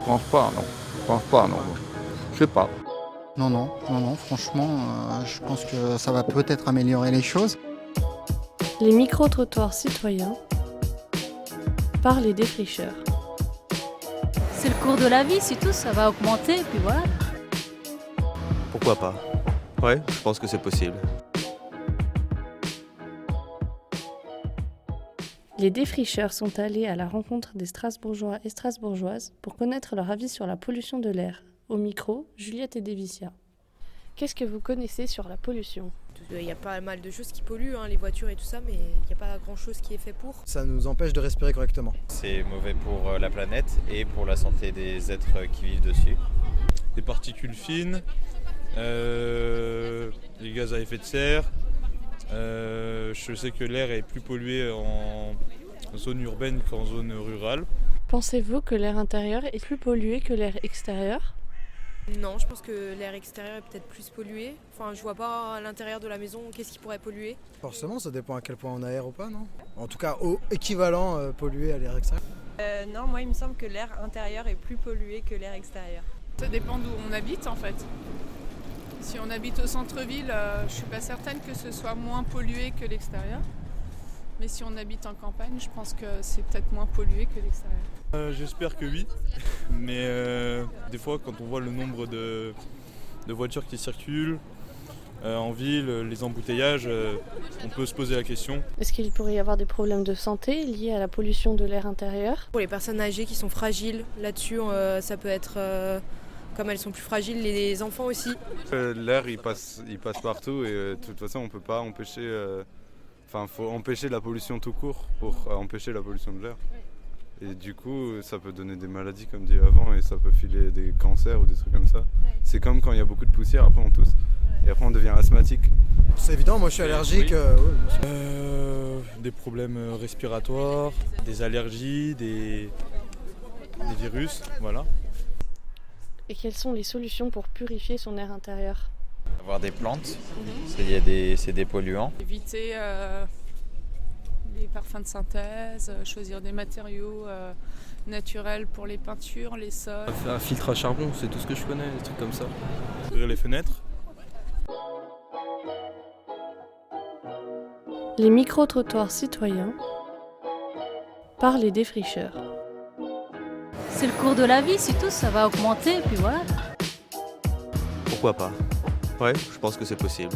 Je pense pas, non. Je pense pas, non. Je sais pas. Non, non, non, non, franchement, je pense que ça va peut-être améliorer les choses. Les micro-trottoirs citoyens par les défricheurs. C'est le cours de la vie, c'est tout, ça va augmenter, et puis voilà. Pourquoi pas? Ouais, je pense que c'est possible. Les défricheurs sont allés à la rencontre des Strasbourgeois et Strasbourgeoises pour connaître leur avis sur la pollution de l'air. Au micro, Juliette et Dévicia. Qu'est-ce que vous connaissez sur la pollution ? Il y a pas mal de choses qui polluent, les voitures et tout ça, mais il n'y a pas grand-chose qui est fait pour. Ça nous empêche de respirer correctement. C'est mauvais pour la planète et pour la santé des êtres qui vivent dessus. Des particules fines, les gaz à effet de serre. Je sais que l'air est plus pollué en zone urbaine qu'en zone rurale. Pensez-vous que l'air intérieur est plus pollué que l'air extérieur ? Non, je pense que l'air extérieur est peut-être plus pollué. Enfin, je vois pas à l'intérieur de la maison qu'est-ce qui pourrait polluer. Forcément, ça dépend à quel point on aère ou pas, non? En tout cas, au équivalent pollué à l'air extérieur. Non, moi il me semble que l'air intérieur est plus pollué que l'air extérieur. Ça dépend d'où on habite en fait. Si on habite au centre-ville, je suis pas certaine que ce soit moins pollué que l'extérieur. Mais si on habite en campagne, je pense que c'est peut-être moins pollué que l'extérieur. J'espère que oui, mais des fois quand on voit le nombre de voitures qui circulent en ville, les embouteillages, on peut se poser la question. Est-ce qu'il pourrait y avoir des problèmes de santé liés à la pollution de l'air intérieur ? Pour les personnes âgées qui sont fragiles, là-dessus, ça peut être, comme elles sont plus fragiles, les enfants aussi. L'air, il passe partout et de toute façon, on peut pas empêcher... faut empêcher la pollution tout court pour empêcher la pollution de l'air. Et du coup, ça peut donner des maladies comme dit avant et ça peut filer des cancers ou des trucs comme ça. C'est comme quand il y a beaucoup de poussière, après on tousse et après on devient asthmatique. C'est évident, moi je suis allergique. Oui. Des problèmes respiratoires, des allergies, des virus, voilà. Et quelles sont les solutions pour purifier son air intérieur ? Avoir des plantes, c'est des polluants. Éviter les parfums de synthèse, choisir des matériaux naturels pour les peintures, les sols. Un filtre à charbon, c'est tout ce que je connais, des trucs comme ça. Ouvrir les fenêtres. Les micro-trottoirs citoyens par les défricheurs. C'est le cours de la vie, c'est tout, ça va augmenter, et puis voilà. Pourquoi pas? Ouais, je pense que c'est possible.